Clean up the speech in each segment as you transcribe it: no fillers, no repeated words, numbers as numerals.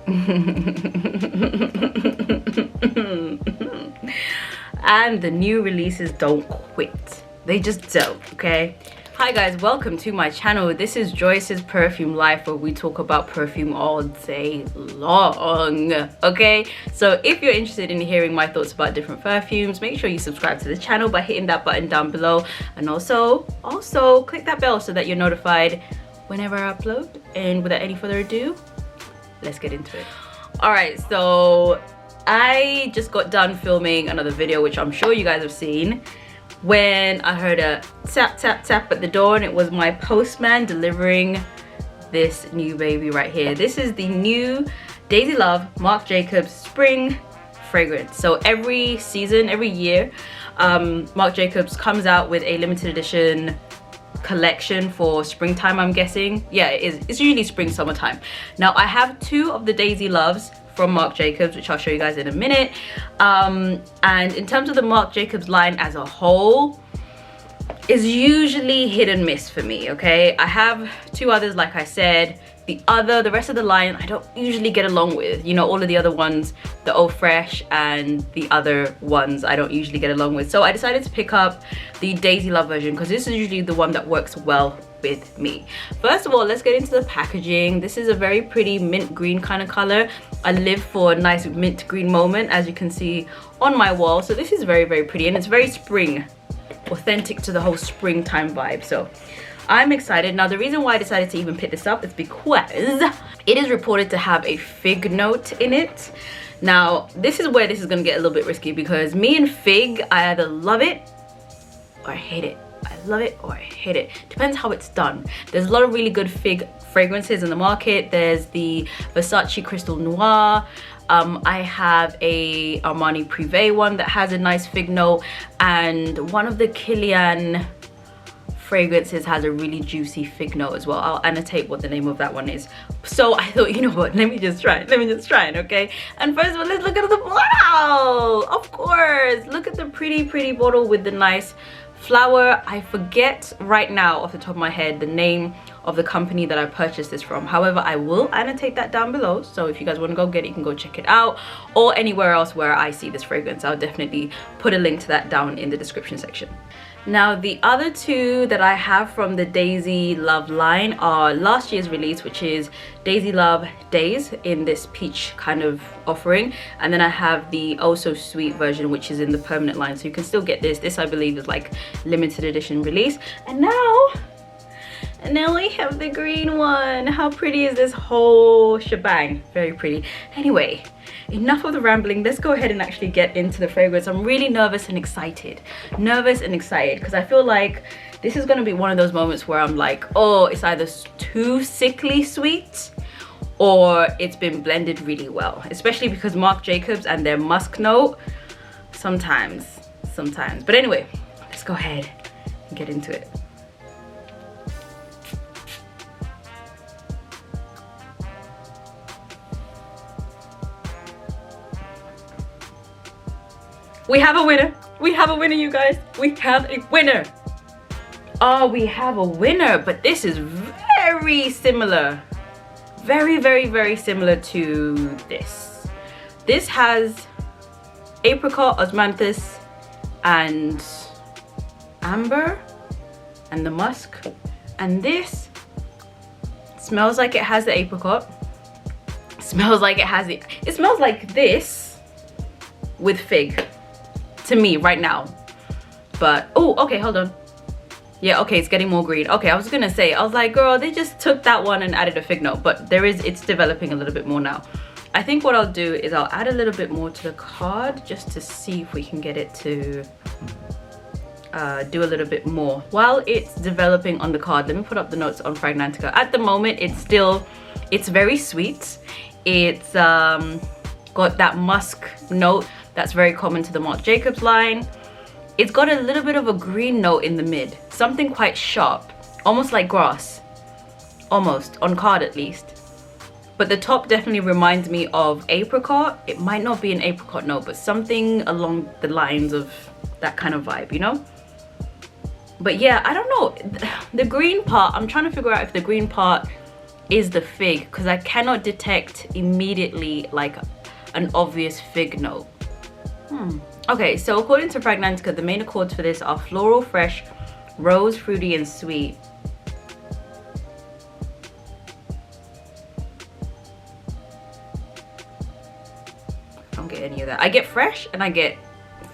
And the new releases don't quit. They just don't, okay? Hi guys, welcome to my channel. This is Joyce's Perfume Life, where we talk about perfume all day long, okay? So if you're interested in hearing my thoughts about different perfumes, make sure you subscribe to the channel by hitting that button down below, and also click that bell so that you're notified whenever I upload. And without any further ado, let's get into it. All right, so I just got done filming another video, which I'm sure you guys have seen, when I heard a tap tap tap at the door, and it was my postman delivering this new baby right here. This is the new Daisy Love Marc Jacobs spring fragrance. So every season, every year, Marc Jacobs comes out with a limited edition collection for springtime, I'm guessing. Yeah, it's usually spring, summertime. Now I have two of the Daisy Loves from Marc Jacobs, which I'll show you guys in a minute. And in terms of the Marc Jacobs line as a whole, is usually hit and miss for me, okay? I have two others, like I said. The rest of the line I don't usually get along with. You know, all of the other ones, the Eau Fresh and the other ones, I don't usually get along with. So I decided to pick up the Daisy Love version because this is usually the one that works well with me. First of all, let's get into the packaging. This is a very pretty mint green kind of color. I live for a nice mint green moment, as you can see on my wall. So this is very, very pretty, and it's very spring, authentic to the whole springtime vibe. So I'm excited. Now the reason why I decided to even pick this up is because it is reported to have a fig note in it. Now this is where this is going to get a little bit risky, because me and fig, I either love it or I hate it. I love it or I hate it. Depends how it's done. There's a lot of really good fig fragrances in the market. There's the Versace Crystal Noir. I have a Armani Privé one that has a nice fig note, and one of the Kilian fragrances has a really juicy fig note as well. I'll annotate what the name of that one is. So I thought, you know what, let me just try it, okay? And first of all, let's look at the bottle. Of course, look at the pretty bottle with the nice flower. I forget right now off the top of my head the name of the company that I purchased this from. However, I will annotate that down below, so if you guys want to go get it, you can go check it out, or anywhere else where I see this fragrance. I'll definitely put a link to that down in the description section. Now the other two that I have from the Daisy Love line are last year's release, which is Daisy Love Days in this peach kind of offering, and then I have the Oh So Sweet version, which is in the permanent line. So you can still get this I believe is like limited edition release. And now we have the green one. How pretty is this whole shebang? Very pretty. Anyway, enough of the rambling. Let's go ahead and actually get into the fragrance. I'm really nervous and excited because I feel like this is going to be one of those moments where I'm like, oh, it's either too sickly sweet or it's been blended really well, especially because Marc Jacobs and their musk note sometimes. But anyway, let's go ahead and get into it. We have a winner. We have a winner, you guys. We have a winner. Oh, we have a winner, but this is very similar. Very similar to this. This has apricot, osmanthus, and amber, and the musk. And this smells like it has the apricot. Smells like it has it smells like this with fig. To me right now, but oh, okay, hold on. Yeah, okay, it's getting more green. Okay, I was gonna say, I was like, girl, they just took that one and added a fig note, but it's developing a little bit more now. I think what I'll do is I'll add a little bit more to the card just to see if we can get it to do a little bit more while it's developing on the card. Let me put up the notes on Fragrantica. At the moment, it's very sweet. It's got that musk note that's very common to the Marc Jacobs line. It's got a little bit of a green note in the mid, something quite sharp, almost like grass, almost, on card at least. But the top definitely reminds me of apricot. It might not be an apricot note, but something along the lines of that kind of vibe, you know? But yeah, I don't know, the green part, I'm trying to figure out if the green part is the fig, because I cannot detect immediately like an obvious fig note. Okay, so according to Fragrantica, the main accords for this are floral, fresh, rose, fruity, and sweet. I don't get any of that. I get fresh and I get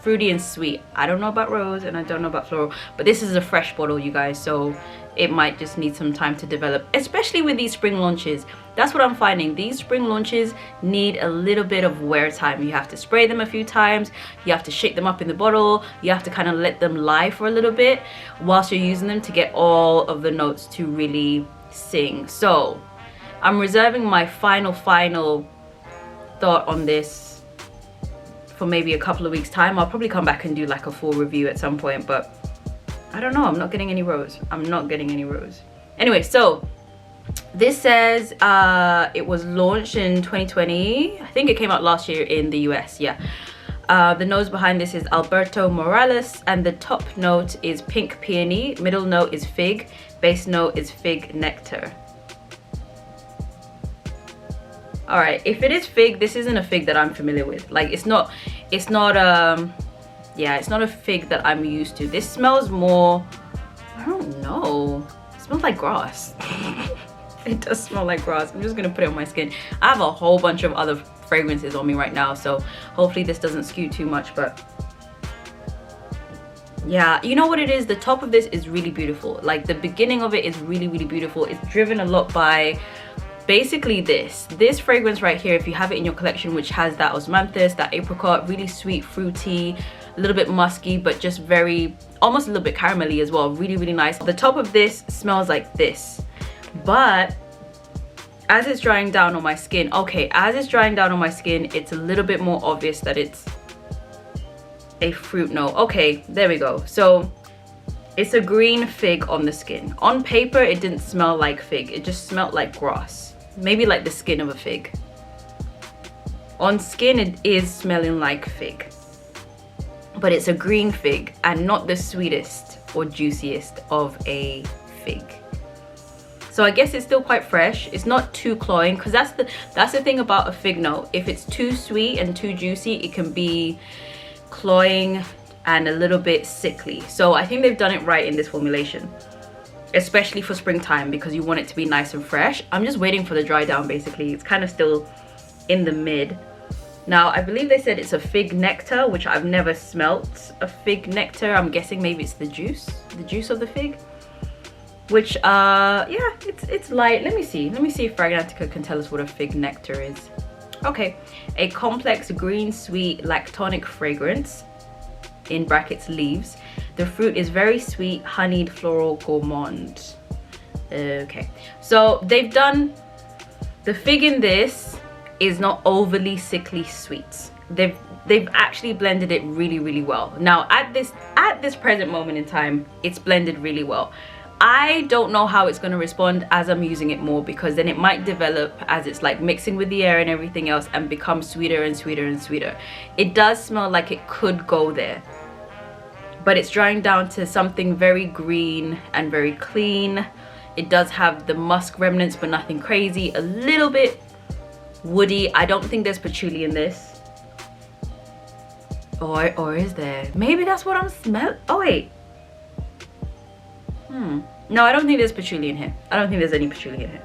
fruity and sweet. I don't know about rose and I don't know about floral, but this is a fresh bottle, you guys, so it might just need some time to develop, especially with these spring launches. That's what I'm finding. These spring launches need a little bit of wear time. You have to spray them a few times, you have to shake them up in the bottle, you have to kind of let them lie for a little bit whilst you're using them to get all of the notes to really sing. So I'm reserving my final thought on this for maybe a couple of weeks time. I'll probably come back and do like a full review at some point, but I don't know. I'm not getting any rose. I'm not getting any rose. Anyway, so this says it was launched in 2020. I think it came out last year in the US. Yeah. The nose behind this is Alberto Morales, and the top note is pink peony, middle note is fig, base note is fig nectar. All right, if it is fig, this isn't a fig that I'm familiar with. Like it's not yeah, it's not a fig that I'm used to. This smells more, I don't know, it smells like grass. It does smell like grass. I'm just gonna put it on my skin. I have a whole bunch of other fragrances on me right now, so hopefully this doesn't skew too much, but yeah, you know what it is, the top of this is really beautiful. Like the beginning of it is really beautiful. It's driven a lot by basically this fragrance right here. If you have it in your collection, which has that osmanthus, that apricot, really sweet, fruity, a little bit musky, but just very, almost a little bit caramelly as well. Really nice. The top of this smells like this, but as it's drying down on my skin, okay, as it's drying down on my skin, it's a little bit more obvious that it's a fruit note. Okay, there we go. So it's a green fig on the skin. On paper, it didn't smell like fig. It just smelled like grass. Maybe like the skin of a fig. On skin, it is smelling like fig. But it's a green fig and not the sweetest or juiciest of a fig. So I guess it's still quite fresh. It's not too cloying, because that's the thing about a fig note. If it's too sweet and too juicy, it can be cloying and a little bit sickly. So I think they've done it right in this formulation, especially for springtime, because you want it to be nice and fresh. I'm just waiting for the dry down basically. It's kind of still in the mid. Now I believe they said it's a fig nectar, which I've never smelt a fig nectar. I'm guessing maybe it's the juice of the fig, which yeah, it's light. Let me see if Fragrantica can tell us what a fig nectar is. Okay, a complex green sweet lactonic fragrance, in brackets leaves. The fruit is very sweet, honeyed, floral, gourmand. Okay, so they've done, the fig in this is not overly sickly sweet. They've actually blended it really well. Now at this present moment in time, it's blended really well. I don't know how it's going to respond as I'm using it more, because then it might develop as it's like mixing with the air and everything else and become sweeter and sweeter and sweeter. It does smell like it could go there, but it's drying down to something very green and very clean. It does have the musk remnants, but nothing crazy. A little bit woody. I don't think there's patchouli in this. Or is there? Maybe that's what I'm smelling. Oh wait. No, I don't think there's patchouli in here. I don't think there's any patchouli in here.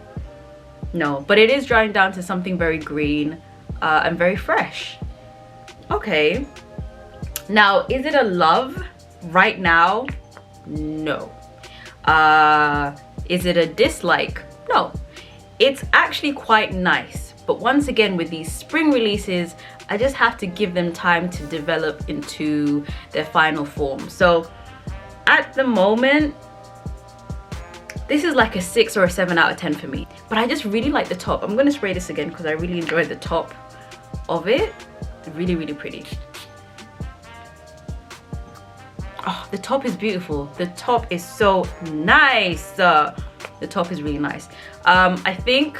No, but it is drying down to something very green and very fresh. Okay. Now, is it a love right now? No. Is it a dislike? No. It's actually quite nice. But once again, with these spring releases, I just have to give them time to develop into their final form. So at the moment, this is like a 6 or a 7 out of 10 for me. But I just really like the top. I'm going to spray this again because I really enjoyed the top of it. Really pretty. Oh, the top is beautiful. The top is so nice. The top is really nice. I think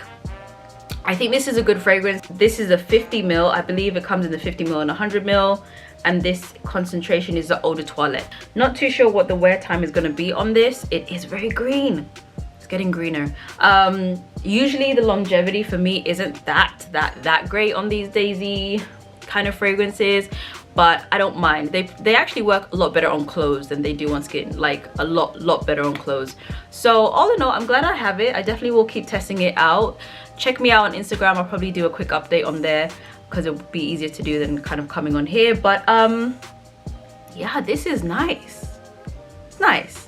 this is a good fragrance. This is a 50 ml. I believe it comes in the 50 ml and 100 ml. And this concentration is the eau de toilette. Not too sure what the wear time is going to be on this. It is very green. It's getting greener. Usually the longevity for me isn't that great on these daisy kind of fragrances, but I don't mind. They actually work a lot better on clothes than they do on skin, like a lot better on clothes. So all in all, I'm glad I have it. I definitely will keep testing it out. Check me out on Instagram. I'll probably do a quick update on there because it would be easier to do than kind of coming on here. But yeah, this is nice. It's nice.